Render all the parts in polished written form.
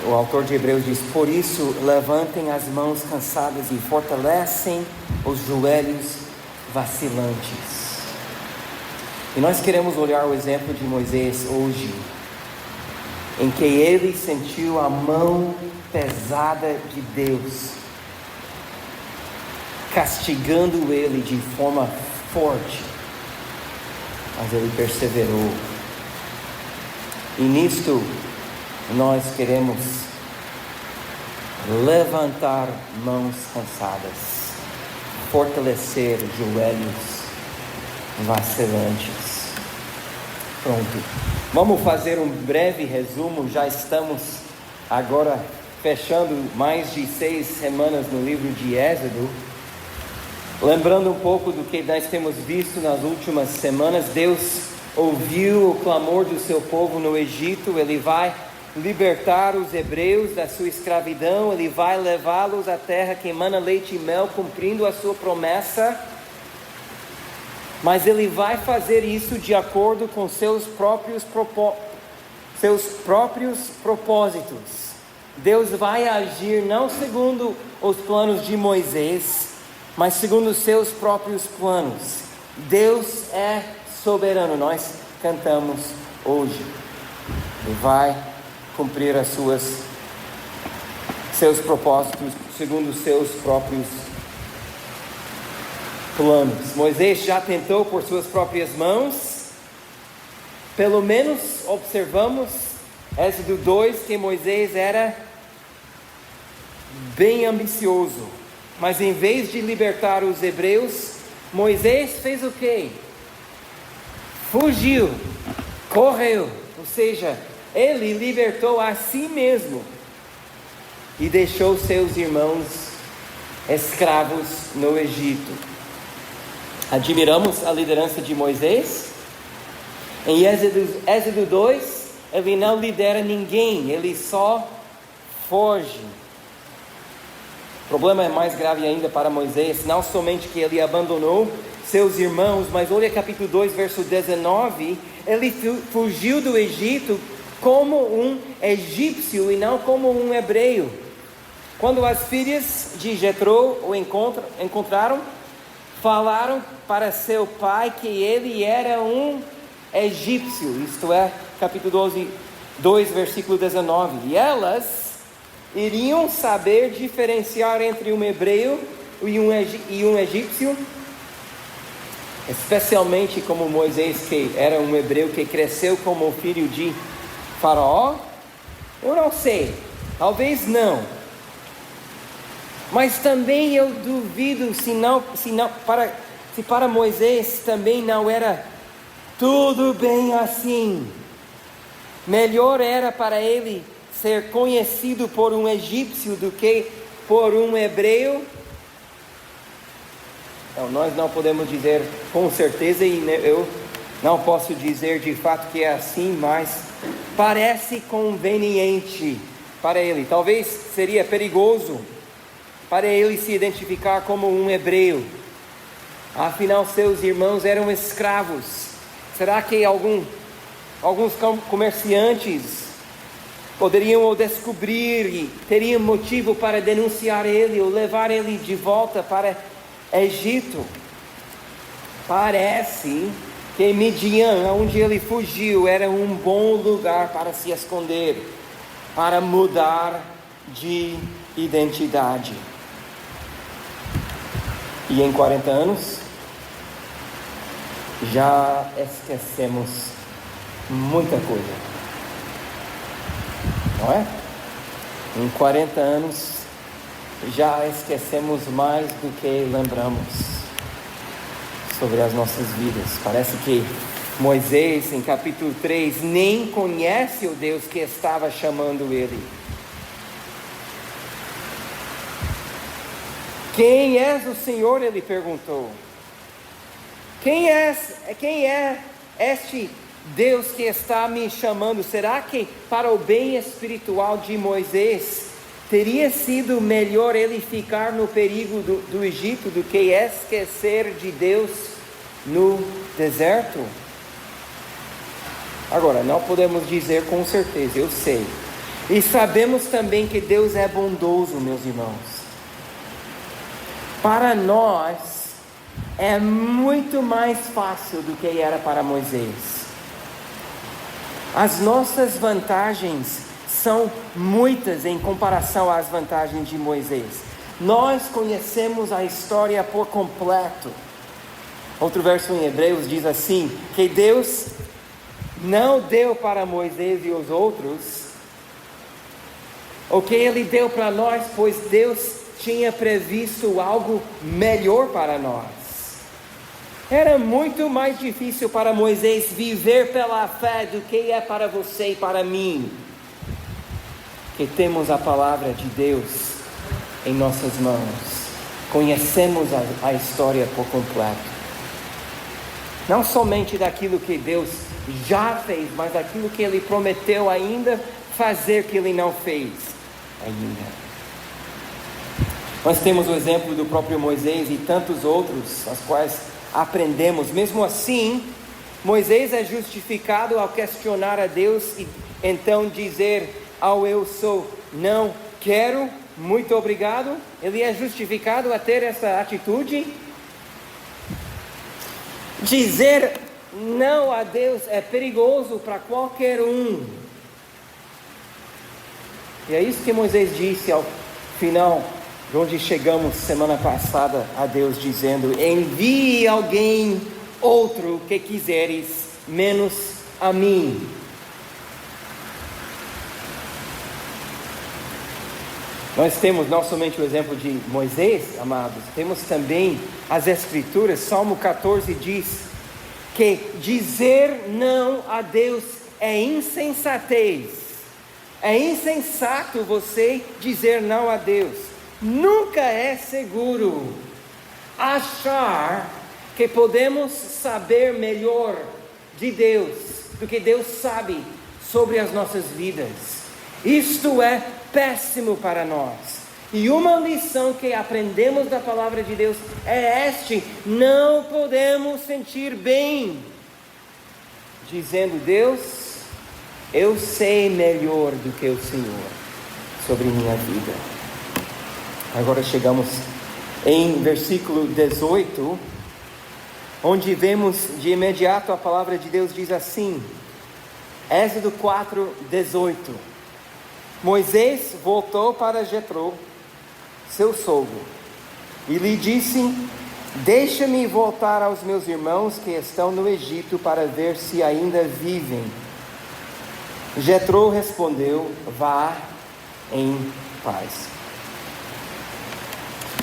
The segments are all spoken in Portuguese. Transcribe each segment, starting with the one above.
O autor de Hebreus diz: por isso levantem as mãos cansadas e fortalecem os joelhos vacilantes. E nós queremos olhar o exemplo de Moisés hoje, em que ele sentiu a mão pesada de Deus, castigando ele de forma forte, mas ele perseverou. E nisto nós queremos levantar mãos cansadas, fortalecer joelhos vacilantes. Pronto. Vamos fazer um breve resumo. Já estamos agora fechando mais de 6 semanas no livro de Êxodo. Lembrando um pouco do que nós temos visto nas últimas semanas, Deus ouviu o clamor do seu povo no Egito. Ele vai libertar os hebreus da sua escravidão. Ele vai levá-los à terra que emana leite e mel, cumprindo a sua promessa. Mas ele vai fazer isso de acordo com seus próprios propósitos. Deus vai agir não segundo os planos de Moisés, mas segundo os seus próprios planos. Deus é soberano. Nós cantamos hoje. Ele vai cumprir seus propósitos segundo os seus próprios planos. Moisés já tentou por suas próprias mãos. Pelo menos observamos Êxodo 2 que Moisés era bem ambicioso, mas em vez de libertar os hebreus, Moisés fez o quê? Fugiu, correu, ou seja, ele libertou a si mesmo e deixou seus irmãos escravos no Egito. Admiramos a liderança de Moisés. Em Êxodo 2, ele não lidera ninguém, ele só foge. O problema é mais grave ainda para Moisés, não somente que ele abandonou seus irmãos, mas olha capítulo 2, verso 19, ele fugiu do Egito como um egípcio e não como um hebreu. Quando as filhas de Jetrô o encontraram, falaram para seu pai que ele era um egípcio, isto é, capítulo 2, versículo 19. E elas iriam saber diferenciar entre um hebreu e um egípcio, especialmente como Moisés, que era um hebreu que cresceu como filho de Faraó? Eu não sei, talvez não. Mas também eu duvido se para Moisés também não era tudo bem assim. Melhor era para ele ser conhecido por um egípcio do que por um hebreu. Então, nós não podemos dizer com certeza, e eu não posso dizer de fato que é assim, mas parece conveniente para ele. Talvez seria perigoso para ele se identificar como um hebreu. Afinal, seus irmãos eram escravos. Será que alguns comerciantes poderiam o descobrir e teriam motivo para denunciar ele ou levar ele de volta para Egito? Parece que Midian, onde ele fugiu, era um bom lugar para se esconder, para mudar de identidade. E em 40 anos, já esquecemos muita coisa, não é? Em 40 anos, já esquecemos mais do que lembramos sobre as nossas vidas. Parece que Moisés, em capítulo 3, nem conhece o Deus que estava chamando ele. Quem és o Senhor? Ele perguntou. Quem é este Deus que está me chamando? Será que para o bem espiritual de Moisés teria sido melhor ele ficar no perigo do Egito do que esquecer de Deus no deserto? Agora, não podemos dizer com certeza, eu sei. E sabemos também que Deus é bondoso, meus irmãos. Para nós, é muito mais fácil do que era para Moisés. As nossas vantagens são muitas em comparação às vantagens de Moisés. Nós conhecemos a história por completo. Outro verso em Hebreus diz assim, que Deus não deu para Moisés e os outros o que Ele deu para nós, pois Deus tinha previsto algo melhor para nós. Era muito mais difícil para Moisés viver pela fé do que é para você e para mim, que temos a palavra de Deus em nossas mãos, conhecemos a história por completo, não somente daquilo que Deus já fez, mas daquilo que Ele prometeu ainda fazer, que Ele não fez ainda. Nós temos o exemplo do próprio Moisés e tantos outros, as quais aprendemos. Mesmo assim, Moisés é justificado ao questionar a Deus e então dizer ao eu sou, não quero, muito obrigado. Ele é justificado a ter essa atitude. Dizer não a Deus é perigoso para qualquer um. E é isso que Moisés disse ao final, de onde chegamos semana passada, a Deus dizendo, envie alguém outro que quiseres, menos a mim. Nós temos não somente o exemplo de Moisés, amados, temos também as Escrituras. Salmo 14 diz que dizer não a Deus é insensatez. É insensato você dizer não a Deus. Nunca é seguro achar que podemos saber melhor de Deus do que Deus sabe sobre as nossas vidas. Isto é péssimo para nós. E uma lição que aprendemos da palavra de Deus é não podemos sentir bem dizendo, Deus, eu sei melhor do que o Senhor sobre minha vida. Agora chegamos em versículo 18, onde vemos de imediato a palavra de Deus diz assim, Êxodo 4, 18. Moisés voltou para Jetrô, seu sogro, e lhe disse, deixa-me voltar aos meus irmãos que estão no Egito para ver se ainda vivem. Jetrô respondeu, vá em paz.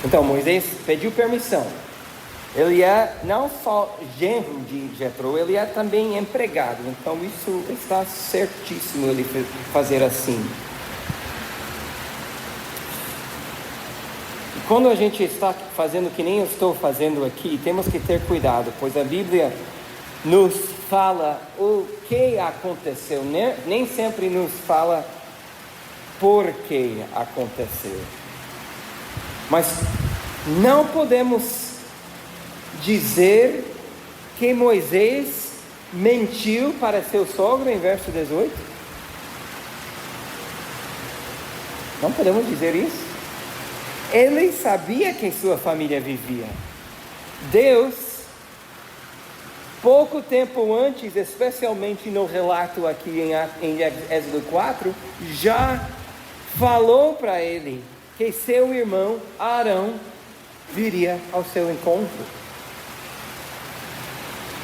Então Moisés pediu permissão. Ele é não só genro de Jetrô, ele é também empregado. Então isso está certíssimo ele fazer assim. E quando a gente está fazendo que nem eu estou fazendo aqui, temos que ter cuidado, pois a Bíblia nos fala o que aconteceu, nem sempre nos fala por que aconteceu. Mas não podemos dizer que Moisés mentiu para seu sogro em verso 18. Não podemos dizer isso. Ele sabia que sua família vivia. Deus, pouco tempo antes, especialmente no relato aqui em Êxodo 4, já falou para ele que seu irmão Arão viria ao seu encontro.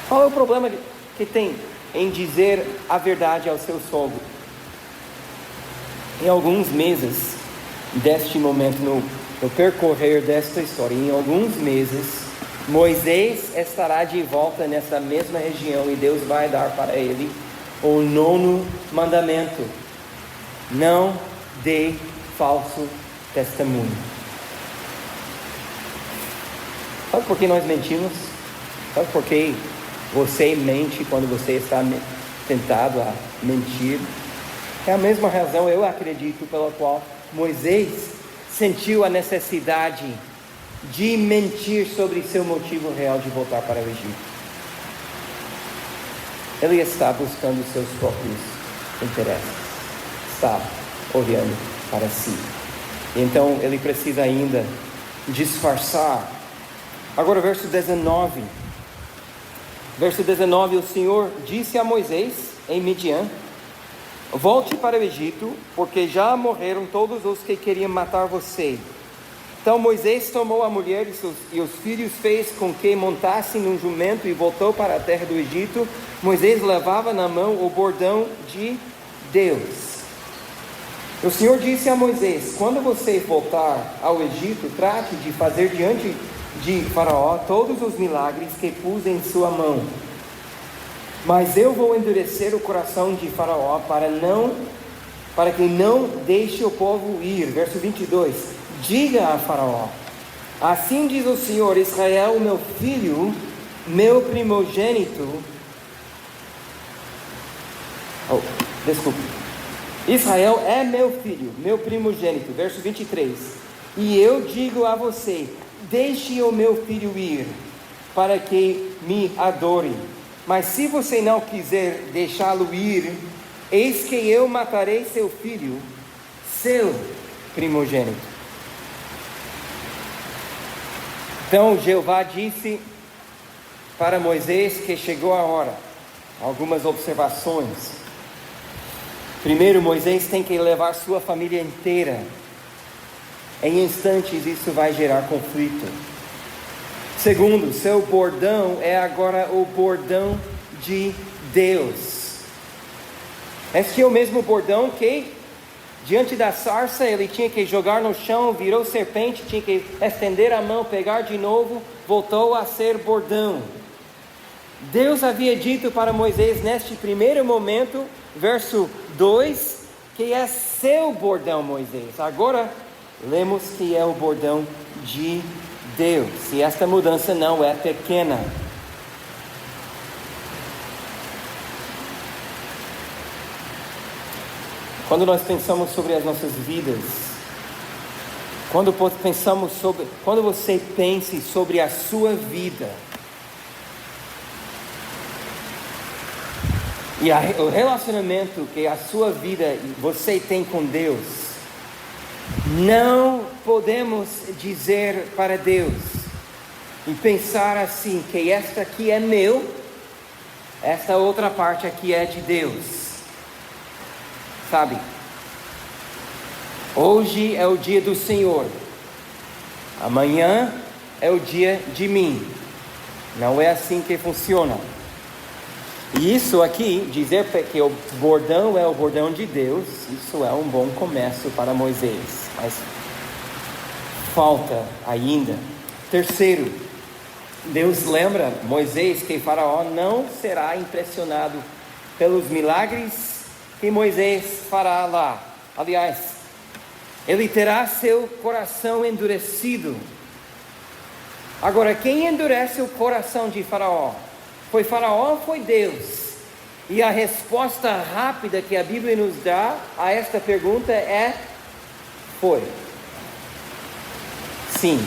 Qual é o problema que tem em dizer a verdade ao seu sogro? Em alguns meses deste momento, no percorrer desta história, em alguns meses, Moisés estará de volta nessa mesma região e Deus vai dar para ele o 9º mandamento: não dê falso testemunho. Sabe por que nós mentimos? Sabe por que você mente quando você está tentado a mentir? É a mesma razão, eu acredito, pela qual Moisés sentiu a necessidade de mentir sobre seu motivo real de voltar para o Egito. Ele está buscando seus próprios interesses. Está olhando para si. Então ele precisa ainda disfarçar. Agora verso 19. Verso 19, o Senhor disse a Moisés em Midian: volte para o Egito, porque já morreram todos os que queriam matar você. Então Moisés tomou a mulher e os filhos, fez com que montassem num jumento e voltou para a terra do Egito. Moisés levava na mão o bordão de Deus. O Senhor disse a Moisés: quando você voltar ao Egito, trate de fazer diante de Faraó todos os milagres que pus em sua mão. Mas eu vou endurecer o coração de Faraó para que não deixe o povo ir. Verso 22. Diga a Faraó: assim diz o Senhor, Israel, meu filho, meu primogênito. Israel é meu filho, meu primogênito. Verso 23. E eu digo a você: deixe o meu filho ir, para que me adore. Mas se você não quiser deixá-lo ir, eis que eu matarei seu filho, seu primogênito. Então Jeová disse para Moisés que chegou a hora. Algumas observações. Primeiro, Moisés tem que levar sua família inteira. Em instantes isso vai gerar conflito. Segundo, seu bordão é agora o bordão de Deus. Este é o mesmo bordão que, diante da sarça, ele tinha que jogar no chão, virou serpente, tinha que estender a mão, pegar de novo, voltou a ser bordão. Deus havia dito para Moisés neste primeiro momento, verso 2, que é seu bordão, Moisés. Agora lemos que é o bordão de Deus, e esta mudança não é pequena. Quando nós pensamos sobre as nossas vidas, quando você pense sobre a sua vida, e o relacionamento que a sua vida você tem com Deus, não podemos dizer para Deus e pensar assim, que esta aqui é meu, esta outra parte aqui é de Deus. Sabe? Hoje é o dia do Senhor, amanhã é o dia de mim. Não é assim que funciona. E isso aqui, dizer que o bordão é o bordão de Deus, isso é um bom começo para Moisés, mas falta ainda. Terceiro, Deus lembra Moisés que Faraó não será impressionado pelos milagres que Moisés fará lá. Aliás, ele terá seu coração endurecido. Agora, quem endurece o coração de Faraó? Foi Faraó ou foi Deus? E a resposta rápida que a Bíblia nos dá a esta pergunta é: foi. Sim.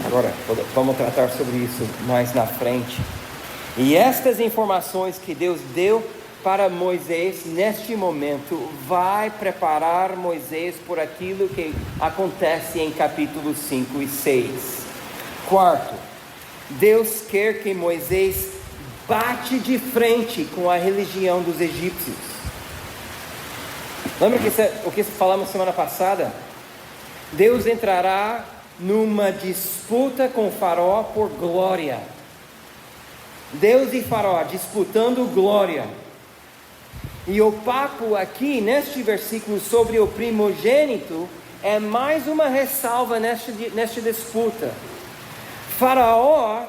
Agora vamos tratar sobre isso mais na frente. E estas informações que Deus deu para Moisés neste momento vai preparar Moisés por aquilo que acontece em capítulos 5 e 6. Quarto, Deus quer que Moisés bate de frente com a religião dos egípcios. Lembra o que falamos semana passada? Deus entrará numa disputa com Faraó por glória. Deus e Faraó disputando glória. E o papo aqui neste versículo sobre o primogênito é mais uma ressalva nesta disputa. Faraó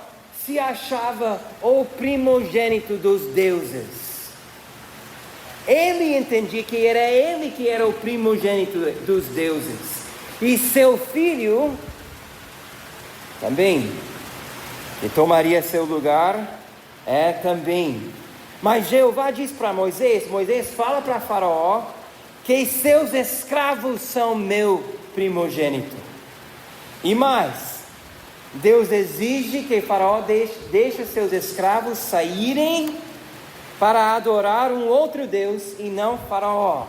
se achava o primogênito dos deuses. Ele entendia que era o primogênito dos deuses. E seu filho também, que tomaria seu lugar, também. Mas Jeová diz para Moisés fala para Faraó que seus escravos são meu primogênito. E mais, Deus exige que Faraó deixe seus escravos saírem para adorar um outro Deus e não Faraó.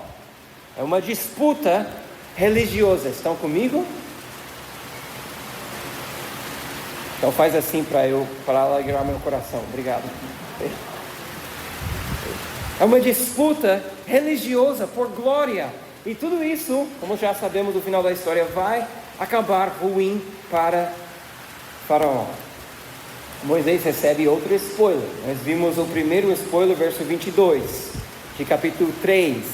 É uma disputa religiosa. Estão comigo? Então faz assim para alegrar meu coração. Obrigado. É uma disputa religiosa por glória. E tudo isso, como já sabemos do final da história, vai acabar ruim para Faraó. Moisés recebe outro spoiler. Nós vimos o primeiro spoiler, verso 22, de capítulo 3.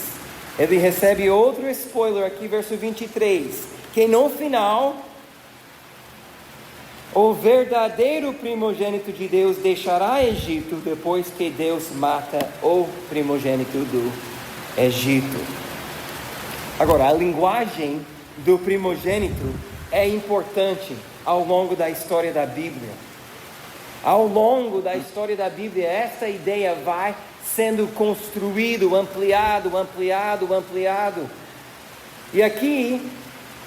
Ele recebe outro spoiler aqui, verso 23, que no final, o verdadeiro primogênito de Deus deixará Egito depois que Deus mata o primogênito do Egito. Agora, a linguagem do primogênito é importante ao longo da história da Bíblia. Ao longo da história da Bíblia, essa ideia vai sendo construído, ampliado. E aqui,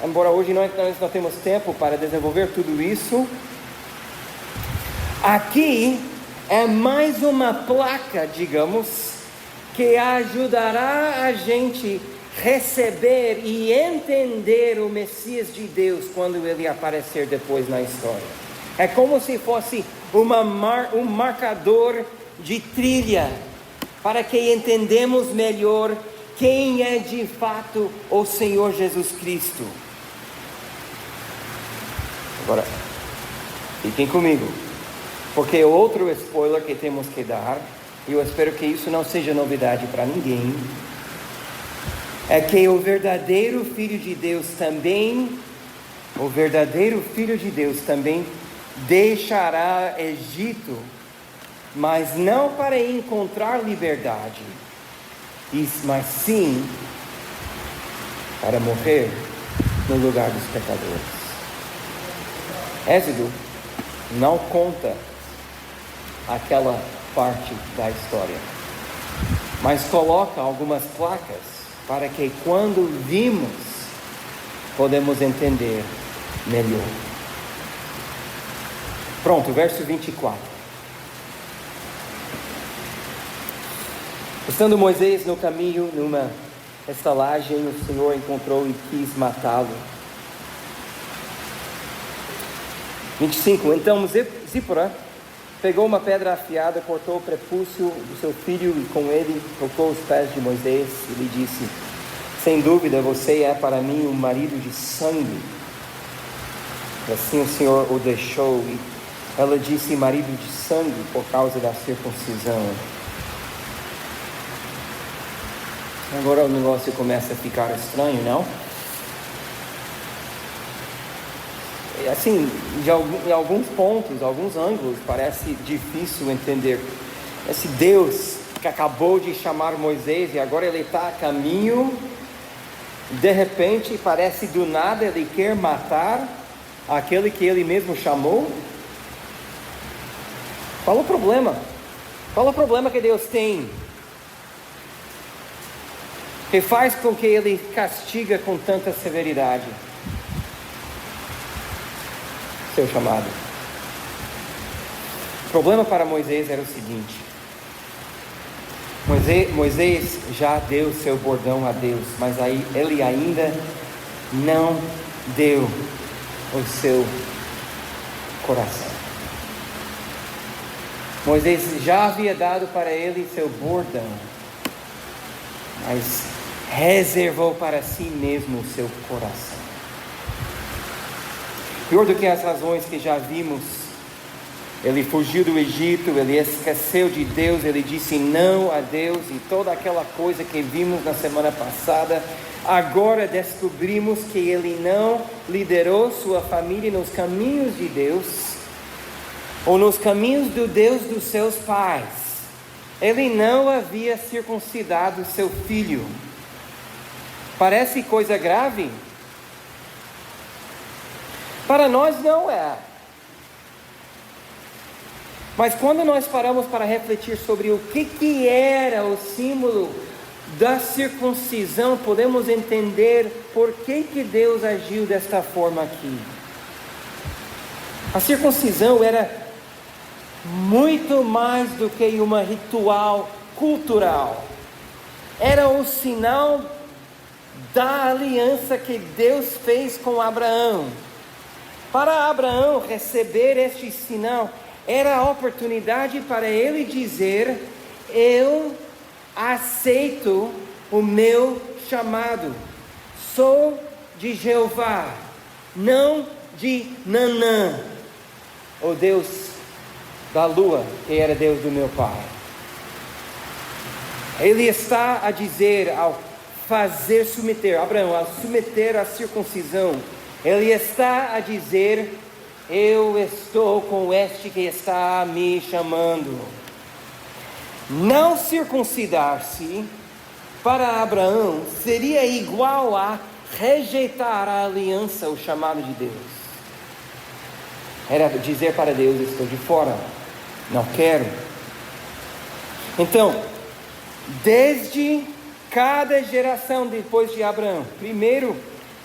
embora hoje nós não temos tempo para desenvolver tudo isso, aqui é mais uma placa, digamos, que ajudará a gente receber e entender o Messias de Deus quando ele aparecer depois na história. É como se fosse um marcador de trilha para que entendamos melhor quem é de fato o Senhor Jesus Cristo. Agora, fiquem comigo, porque outro spoiler que temos que dar, e eu espero que isso não seja novidade para ninguém, é que o verdadeiro Filho de Deus também deixará Egito, mas não para encontrar liberdade, mas sim para morrer no lugar dos pecadores. Êxodo não conta aquela parte da história, mas coloca algumas placas para que quando vimos, podemos entender melhor. Pronto, verso 24. Estando Moisés no caminho, numa estalagem, o Senhor encontrou e quis matá-lo. 25. Então Zípora pegou uma pedra afiada, cortou o prepúcio do seu filho e com ele tocou os pés de Moisés e lhe disse: sem dúvida você é para mim um marido de sangue. E assim o Senhor o deixou. E ela disse: marido de sangue, por causa da circuncisão. Agora o negócio começa a ficar estranho, não? E assim, em alguns pontos, alguns ângulos, parece difícil entender. Esse Deus que acabou de chamar Moisés e agora ele está a caminho, de repente, parece do nada ele quer matar aquele que ele mesmo chamou. Qual o problema? Qual o problema que Deus tem? Que faz com que ele castiga com tanta severidade seu chamado. O problema para Moisés era o seguinte: Moisés já deu seu bordão a Deus, mas aí ele ainda não deu o seu coração. Moisés já havia dado para ele seu bordão, mas reservou para si mesmo o seu coração. Pior do que as razões que já vimos, ele fugiu do Egito, ele esqueceu de Deus, ele disse não a Deus e toda aquela coisa que vimos na semana passada. Agora descobrimos que ele não liderou sua família nos caminhos de Deus, ou nos caminhos do Deus dos seus pais. Ele não havia circuncidado seu filho. Parece coisa grave? Para nós não é. Mas quando nós paramos para refletir sobre o que era o símbolo da circuncisão, podemos entender por que Deus agiu desta forma aqui. A circuncisão era muito mais do que uma ritual cultural. Era o sinal da aliança que Deus fez com Abraão. Para Abraão receber este sinal, era a oportunidade para ele dizer: eu aceito o meu chamado, sou de Jeová, não de Nanã, o Deus da lua, que era Deus do meu pai. Ele está a dizer, ao fazer submeter, Abraão, ao submeter a circuncisão, ele está a dizer: eu estou com este que está me chamando. Não circuncidar-se para Abraão seria igual a rejeitar a aliança, o chamado de Deus. Era dizer para Deus: estou de fora, não quero. Então, desde cada geração depois de Abraão, primeiro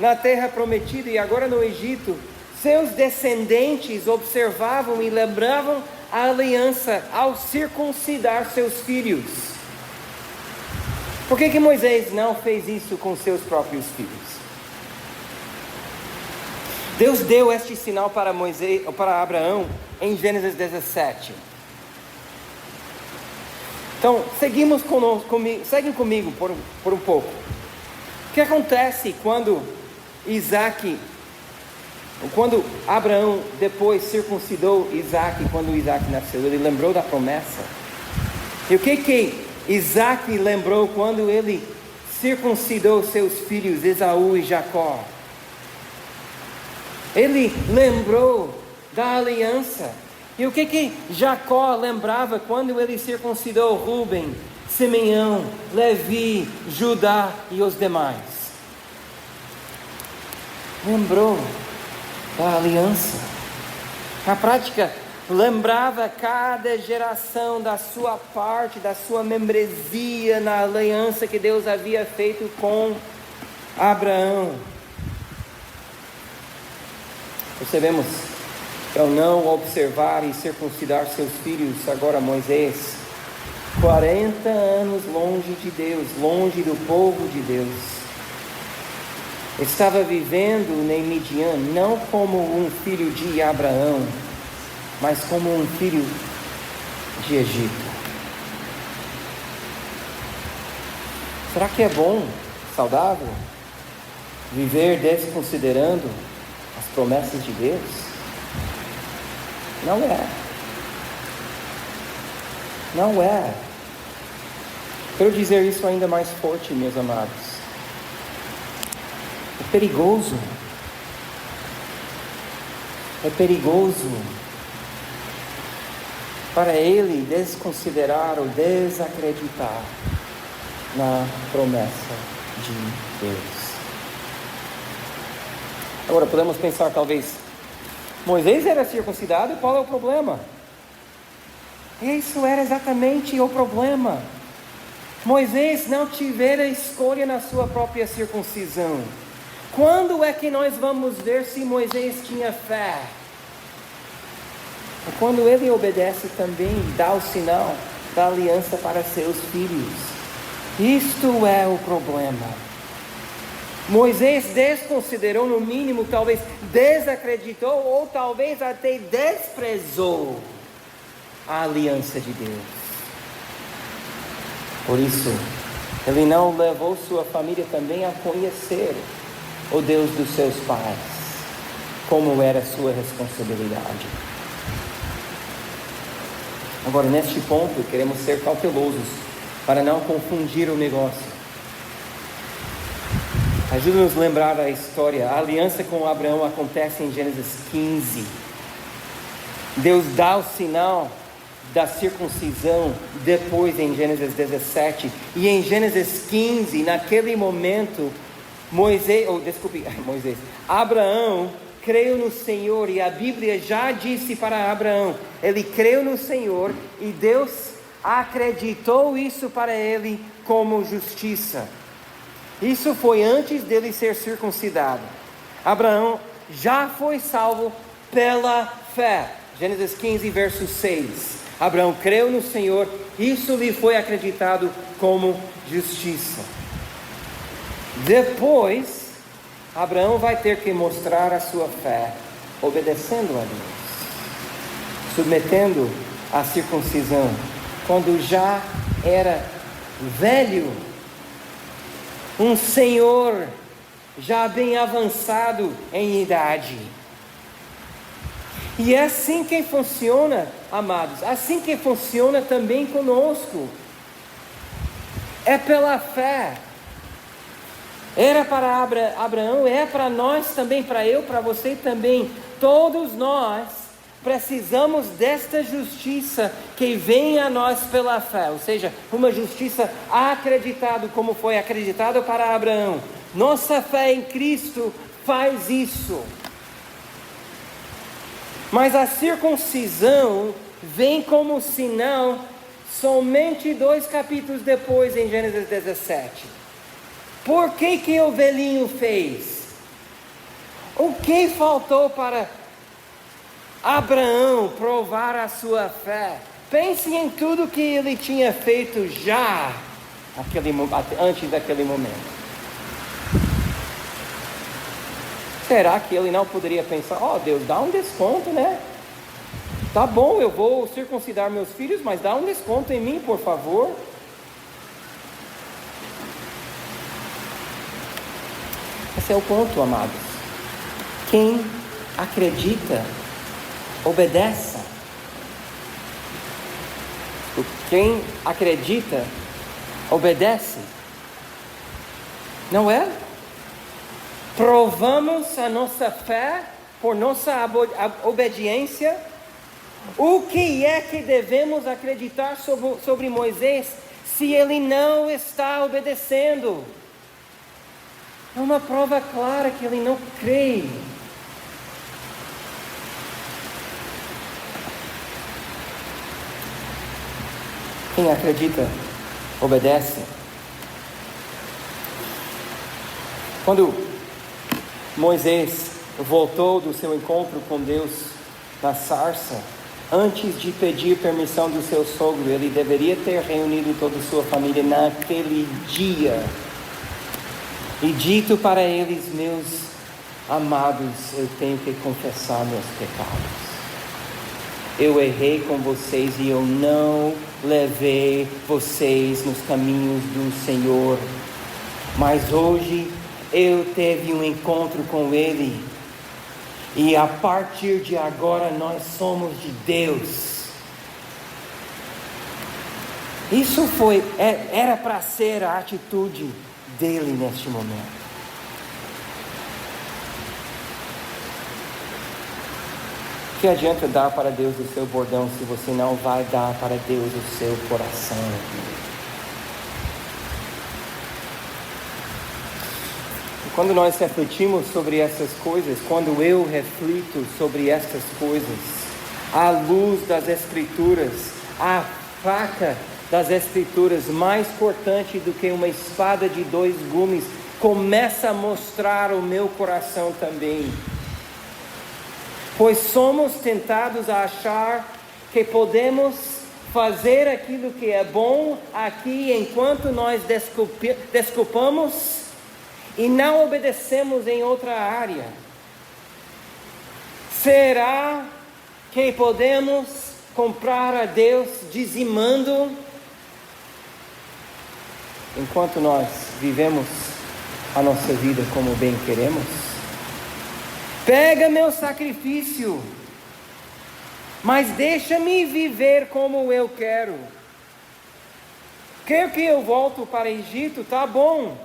na terra prometida e agora no Egito, seus descendentes observavam e lembravam a aliança ao circuncidar seus filhos. Por que Moisés não fez isso com seus próprios filhos? Deus deu este sinal para Abraão em Gênesis 17. Então, seguem comigo por um pouco. O que acontece quando Abraão depois circuncidou Isaac, quando Isaac nasceu? Ele lembrou da promessa. E o que Isaac lembrou quando ele circuncidou seus filhos Esaú e Jacó? Ele lembrou da aliança. E o que Jacó lembrava quando ele circuncidou Rúben, Simeão, Levi, Judá e os demais? Lembrou da aliança. Na prática, lembrava cada geração da sua parte, da sua membresia na aliança que Deus havia feito com Abraão. Percebemos, ao não observar e circuncidar seus filhos, agora Moisés, 40 anos longe de Deus, longe do povo de Deus, estava vivendo em Midian, não como um filho de Abraão, mas como um filho de Egito. Será que é bom, saudável, viver desconsiderando as promessas de Deus? Não é. Não é. Quero dizer isso ainda mais forte, meus amados. É perigoso. É perigoso para ele desconsiderar ou desacreditar na promessa de Deus. Agora podemos pensar, talvez, Moisés era circuncidado, qual é o problema? Isso era exatamente o problema. Moisés não tivera escolha na sua própria circuncisão. Quando é que nós vamos ver se Moisés tinha fé? É quando ele obedece também, dá o sinal da aliança para seus filhos. Isto é o problema. Moisés desconsiderou, no mínimo, talvez desacreditou ou talvez até desprezou a aliança de Deus. Por isso, ele não levou sua família também a conhecer o Deus dos seus pais, como era sua responsabilidade. Agora, neste ponto, queremos ser cautelosos para não confundir o negócio. Ajuda-nos a lembrar a história. A aliança com Abraão acontece em Gênesis 15. Deus dá o sinal da circuncisão depois em Gênesis 17. E em Gênesis 15, naquele momento, Abraão creu no Senhor. E a Bíblia já disse para Abraão, ele creu no Senhor e Deus acreditou isso para ele como justiça. Isso foi antes dele ser circuncidado. Abraão já foi salvo pela fé. Gênesis 15, verso 6. Abraão creu no Senhor, isso lhe foi acreditado como justiça. Depois, Abraão vai ter que mostrar a sua fé, obedecendo a Deus, submetendo a circuncisão, quando já era velho, um senhor já bem avançado em idade. E é assim que funciona, amados, assim que funciona também conosco. É pela fé. Era para Abraão, é para nós também, para eu, para você também. Todos nós precisamos desta justiça que vem a nós pela fé, ou seja, uma justiça acreditada, como foi acreditado para Abraão. Nossa fé em Cristo faz isso. Mas a circuncisão vem como sinal somente 2 capítulos depois, em Gênesis 17. Por que o velhinho fez? O que faltou para Abraão provar a sua fé? Pense em tudo que ele tinha feito já antes daquele momento. Será que ele não poderia pensar: Deus, dá um desconto, né? Tá bom, eu vou circuncidar meus filhos, mas dá um desconto em mim, por favor. Esse é o ponto, amados. Quem acredita, obedeça. Quem acredita, obedece. Não é? Provamos a nossa fé por nossa obediência. O que é que devemos acreditar sobre Moisés se ele não está obedecendo? É uma prova clara que ele não crê. Quem acredita, obedece. Quando Moisés voltou do seu encontro com Deus na sarça, antes de pedir permissão do seu sogro, ele deveria ter reunido toda a sua família naquele dia e dito para eles: meus amados, eu tenho que confessar meus pecados. Eu errei com vocês e eu não levei vocês nos caminhos do Senhor. Mas hoje eu tive um encontro com Ele, e a partir de agora nós somos de Deus. Isso era para ser a atitude dele neste momento. Que adianta dar para Deus o seu bordão se você não vai dar para Deus o seu coração? Quando nós refletimos sobre essas coisas, quando eu reflito sobre essas coisas, à luz das Escrituras, a faca das Escrituras, mais cortante do que uma espada de 2 gumes, começa a mostrar o meu coração também. Pois somos tentados a achar que podemos fazer aquilo que é bom aqui enquanto nós desculpamos e não obedecemos em outra área. Será que podemos comprar a Deus dizimando enquanto nós vivemos a nossa vida como bem queremos? Pega meu sacrifício, mas deixa-me viver como eu quero. Quer que eu volte para o Egito? Tá bom,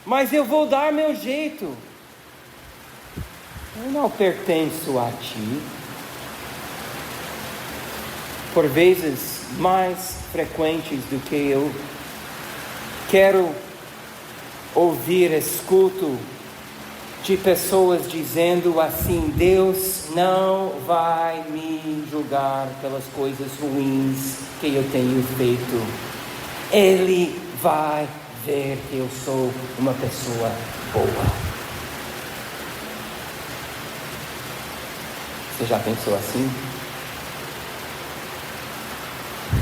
mas eu vou dar meu jeito. Eu não pertenço a ti. Por vezes mais frequentes do que eu quero ouvir, escuto de pessoas dizendo assim: Deus não vai me julgar pelas coisas ruins que eu tenho feito. Ele vai ver que eu sou uma pessoa boa. Você já pensou assim?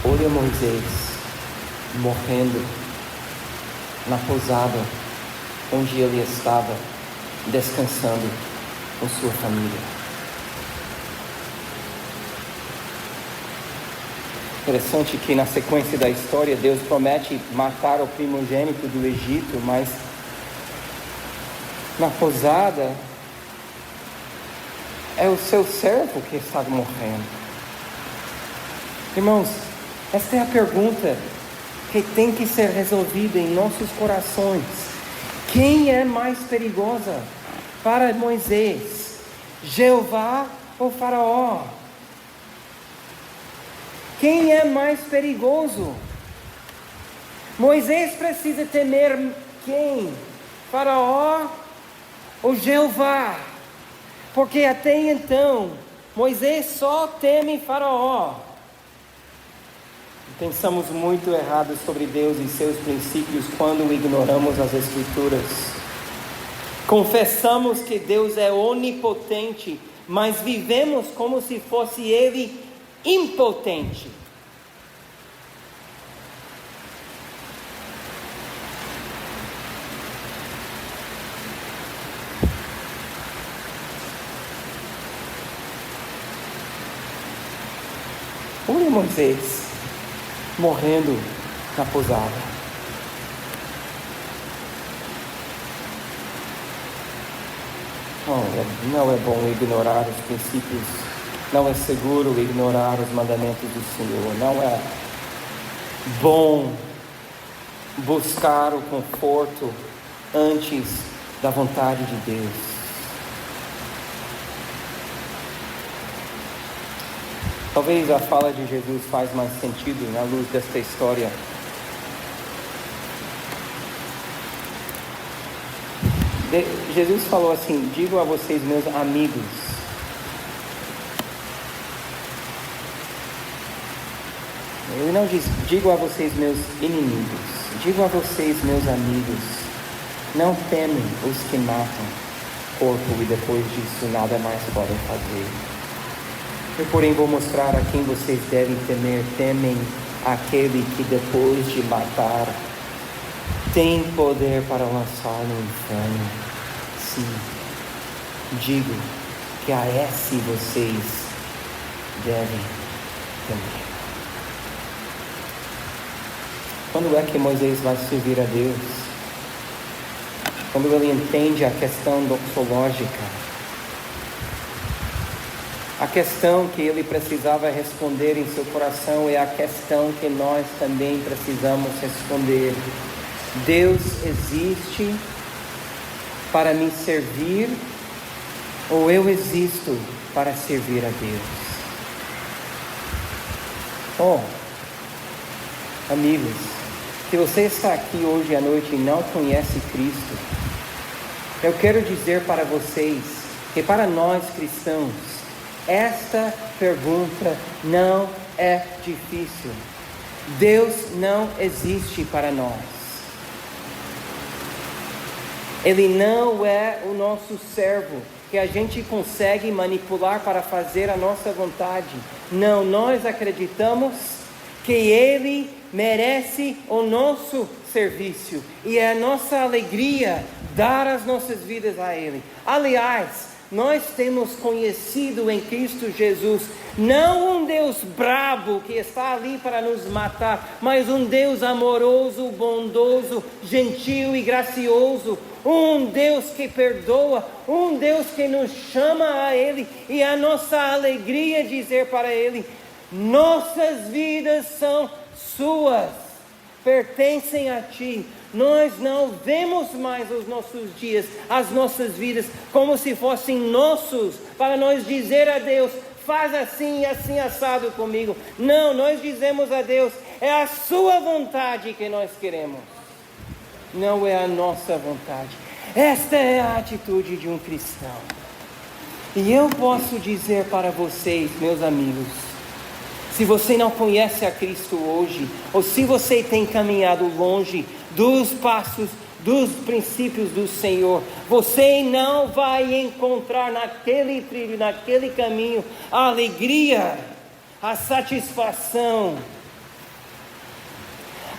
Olha Moisés morrendo na pousada onde ele estava descansando com sua família. Interessante que na sequência da história, Deus promete matar o primogênito do Egito, mas na pousada é o seu servo que está morrendo. Irmãos, esta é a pergunta que tem que ser resolvida em nossos corações. Quem é mais perigosa para Moisés? Jeová ou Faraó? Quem é mais perigoso? Moisés precisa temer quem? Faraó ou Jeová? Porque até então, Moisés só teme Faraó. Pensamos muito errado sobre Deus e seus princípios quando ignoramos as Escrituras. Confessamos que Deus é onipotente, mas vivemos como se fosse Ele impotente. Olha Moisés morrendo na pousada. Não é bom ignorar os princípios, não é seguro ignorar os mandamentos do Senhor, não é bom buscar o conforto antes da vontade de Deus. Talvez a fala de Jesus faz mais sentido na luz desta história. Jesus falou assim: digo a vocês, meus amigos. Ele não diz, digo a vocês, meus inimigos. Digo a vocês, meus amigos. Não temem os que matam o corpo e depois disso nada mais podem fazer. Eu, porém, vou mostrar a quem vocês devem temer. Temem aquele que depois de matar tem poder para lançar no inferno. Sim, digo que a esse vocês devem temer. Quando é que Moisés vai servir a Deus? Quando ele entende a questão doxológica, a questão que ele precisava responder em seu coração é a questão que nós também precisamos responder. Deus existe para me servir ou eu existo para servir a Deus? Oh, amigos, se você está aqui hoje à noite e não conhece Cristo, eu quero dizer para vocês que para nós cristãos, esta pergunta não é difícil. Deus não existe para nós. Ele não é o nosso servo que a gente consegue manipular para fazer a nossa vontade. Não, nós acreditamos que Ele merece o nosso serviço e é a nossa alegria dar as nossas vidas a Ele. Aliás, nós temos conhecido em Cristo Jesus não um Deus brabo que está ali para nos matar, mas um Deus amoroso, bondoso, gentil e gracioso, um Deus que perdoa, um Deus que nos chama a Ele, e a nossa alegria é dizer para Ele: nossas vidas são suas, pertencem a Ti. Nós não vemos mais os nossos dias, as nossas vidas, como se fossem nossos, para nós dizer a Deus: faz assim e assim assado comigo. Não, nós dizemos a Deus: é a sua vontade que nós queremos, não é a nossa vontade. Esta é a atitude de um cristão. E eu posso dizer para vocês, meus amigos, se você não conhece a Cristo hoje, ou se você tem caminhado longe dos passos, dos princípios do Senhor, você não vai encontrar naquele trilho, naquele caminho, a alegria, a satisfação,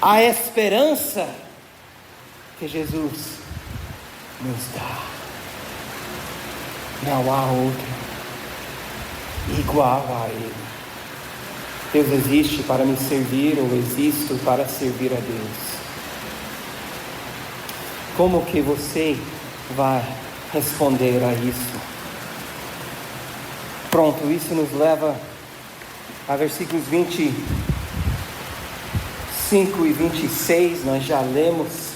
a esperança que Jesus nos dá. Não há outro igual a Ele. Deus existe para me servir, ou existo para servir a Deus. Como que você vai responder a isso? Pronto, isso nos leva a versículos 25 e 26, nós já lemos.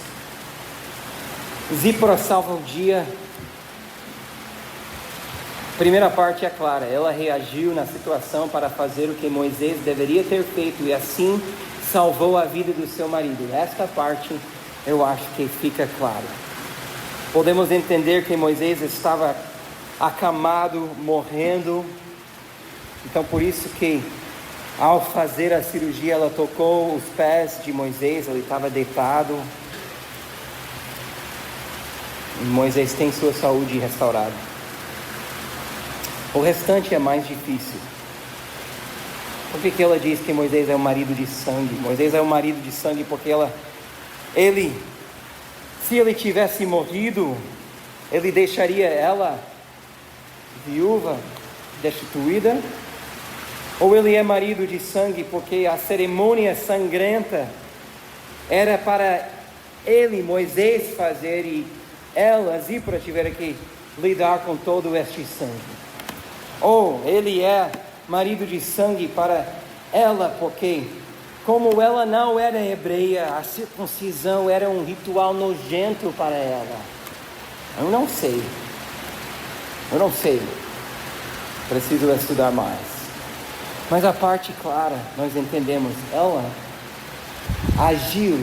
Zípora salva o dia. A primeira parte é clara, ela reagiu na situação para fazer o que Moisés deveria ter feito e assim salvou a vida do seu marido. Esta parte eu acho que fica claro. Podemos entender que Moisés estava acamado, morrendo. Então por isso que ao fazer a cirurgia ela tocou os pés de Moisés, ele estava deitado. E Moisés tem sua saúde restaurada. O restante é mais difícil. Por que ela diz que Moisés é o marido de sangue? Moisés é o marido de sangue porque se ele tivesse morrido, ele deixaria ela viúva, destituída? Ou ele é marido de sangue porque a cerimônia sangrenta era para ele, Moisés, fazer, e ela, Zípora, tiver que lidar com todo este sangue? Ou ele é marido de sangue para ela porque, como ela não era hebreia, a circuncisão era um ritual nojento para ela? Eu não sei. Preciso estudar mais. Mas a parte clara, nós entendemos, ela agiu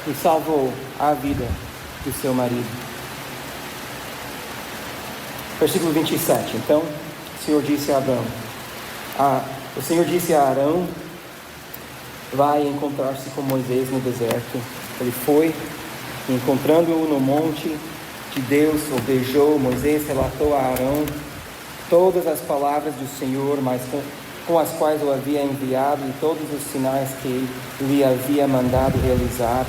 e salvou a vida do seu marido. Versículo 27. Então, o Senhor disse a Arão, vai encontrar-se com Moisés no deserto. Ele foi, encontrando-o no monte de Deus, o beijou. Moisés relatou a Arão todas as palavras do Senhor, mas com as quais o havia enviado, e todos os sinais que lhe havia mandado realizar.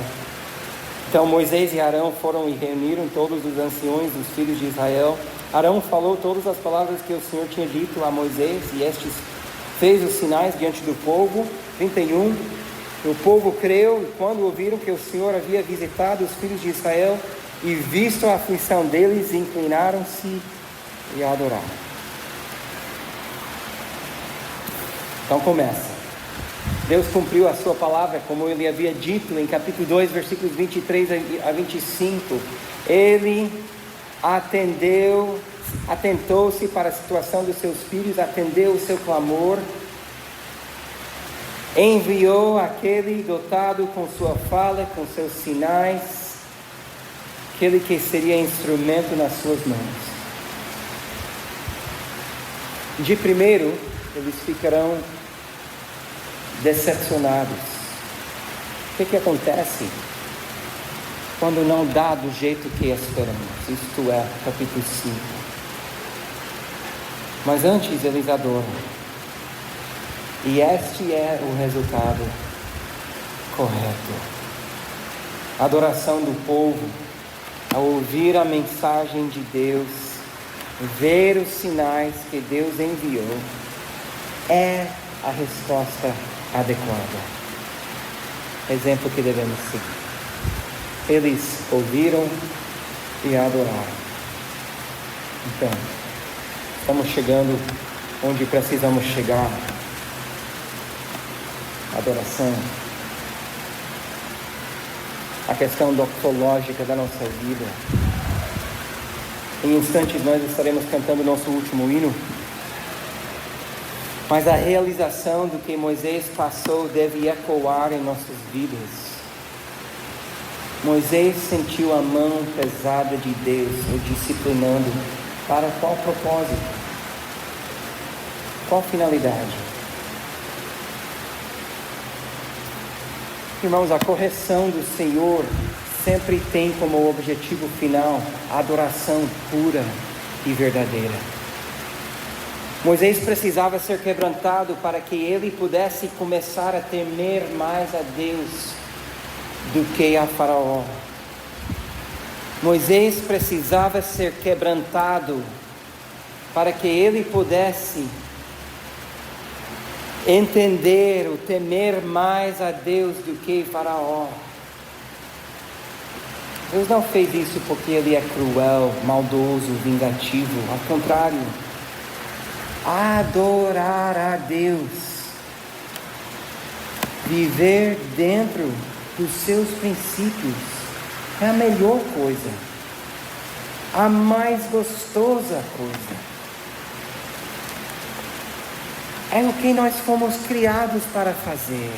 Então Moisés e Arão foram e reuniram todos os anciões dos filhos de Israel. Arão falou todas as palavras que o Senhor tinha dito a Moisés, e estes fez os sinais diante do povo. 31. O povo creu, e quando ouviram que o Senhor havia visitado os filhos de Israel e visto a aflição deles, inclinaram-se e adoraram. Então começa. Deus cumpriu a sua palavra, como ele havia dito em capítulo 2, versículos 23 a 25. Ele atentou-se para a situação dos seus filhos, atendeu o seu clamor, enviou aquele dotado com sua fala, com seus sinais, aquele que seria instrumento nas suas mãos. De primeiro, eles ficarão decepcionados. O que acontece quando não dá do jeito que esperamos? Isto é, capítulo 5. Mas antes eles adoram. E este é o resultado correto. A adoração do povo, ao ouvir a mensagem de Deus, ver os sinais que Deus enviou, é a resposta adequada. Exemplo que devemos seguir. Eles ouviram e adoraram. Então, estamos chegando onde precisamos chegar. Adoração. A questão doxológica da nossa vida. Em instantes nós estaremos cantando nosso último hino. Mas a realização do que Moisés passou deve ecoar em nossas vidas. Moisés sentiu a mão pesada de Deus o disciplinando. Para qual propósito? Qual finalidade? Irmãos, a correção do Senhor sempre tem como objetivo final a adoração pura e verdadeira. Moisés precisava ser quebrantado para que ele pudesse começar a temer mais a Deus do que a Faraó. Moisés precisava ser quebrantado para que ele pudesse entender ou temer mais a Deus do que Faraó. Deus não fez isso porque Ele é cruel, maldoso, vingativo. Ao contrário, adorar a Deus, viver dentro dos seus princípios, é a melhor coisa, a mais gostosa coisa. É o que nós fomos criados para fazer.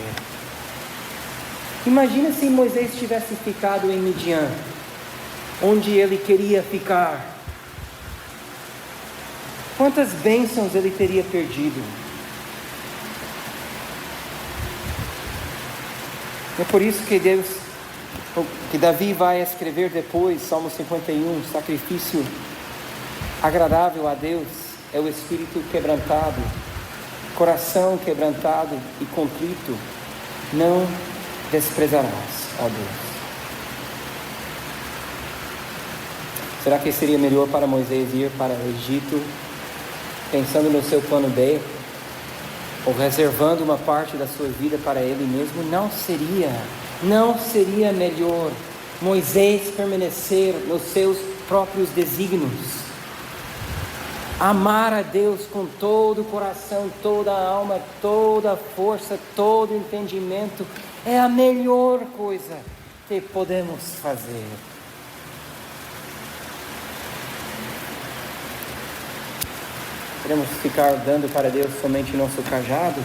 Imagina se Moisés tivesse ficado em Midian, onde ele queria ficar. Quantas bênçãos ele teria perdido? É por isso que Davi vai escrever depois, Salmo 51, sacrifício agradável a Deus é o espírito quebrantado, coração quebrantado e contrito, não desprezarás, ó Deus. Será que seria melhor para Moisés ir para o Egito, pensando no seu plano B, ou reservando uma parte da sua vida para ele mesmo? Não seria melhor Moisés permanecer nos seus próprios desígnios, amar a Deus com todo o coração, toda a alma, toda a força, todo o entendimento? É a melhor coisa que podemos fazer. Queremos ficar dando para Deus somente nosso cajado?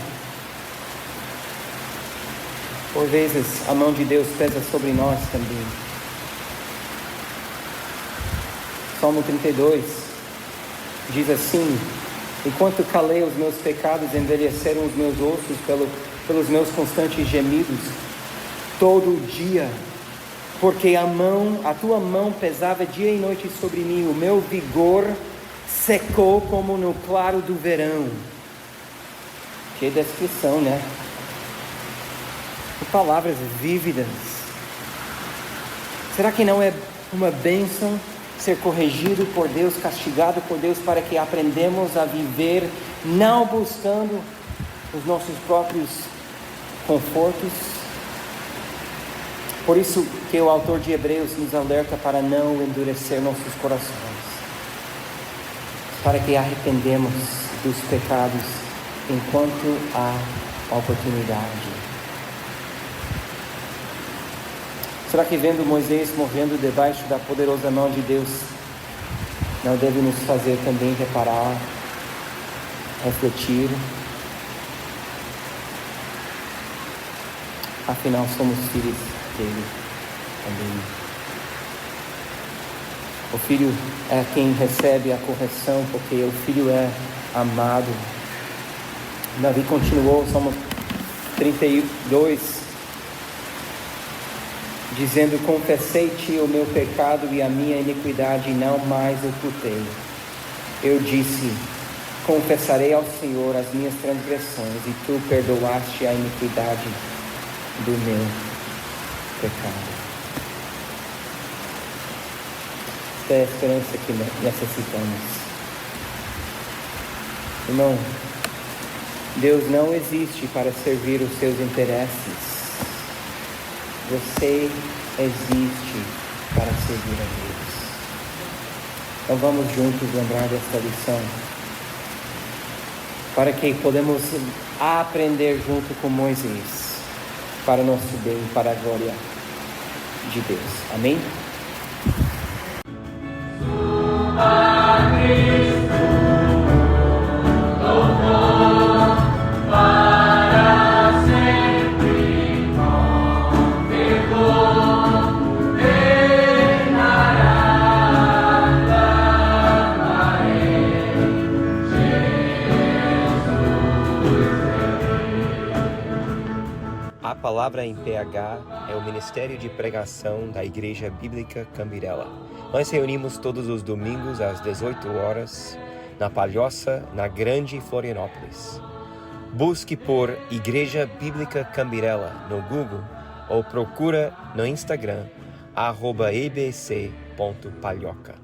Por vezes a mão de Deus pesa sobre nós também. Salmo 32 diz assim: enquanto calei os meus pecados, envelheceram os meus ossos pelos meus constantes gemidos, todo dia, porque a tua mão pesava dia e noite sobre mim, o meu vigor secou como no claro do verão. Que descrição, né? Que palavras vívidas. Será que não é uma bênção ser corrigido por Deus, castigado por Deus, para que aprendamos a viver não buscando os nossos próprios confortos? Por isso que o autor de Hebreus nos alerta para não endurecer nossos corações, para que arrependemos dos pecados enquanto há oportunidade. Será que vendo Moisés morrendo debaixo da poderosa mão de Deus não deve nos fazer também reparar, refletir? Afinal, somos filhos dele também. O filho é quem recebe a correção, porque o filho é amado. Davi continuou, Salmo 32, dizendo: confessei-te o meu pecado e a minha iniquidade, e não mais ocultei. Eu disse: confessarei ao Senhor as minhas transgressões, e tu perdoaste a iniquidade do meu pecado. Esta é a esperança que necessitamos. Irmão, Deus não existe para servir os seus interesses. Você existe para servir a Deus. Então vamos juntos lembrar desta lição, para que podemos aprender junto com Moisés, para o nosso bem, para a glória de Deus. Amém? A Palavra em PH é o Ministério de Pregação da Igreja Bíblica Cambirela. Nós reunimos todos os domingos às 18 horas na Palhoça, na Grande Florianópolis. Busque por Igreja Bíblica Cambirela no Google ou procura no Instagram @EBC Palhoca.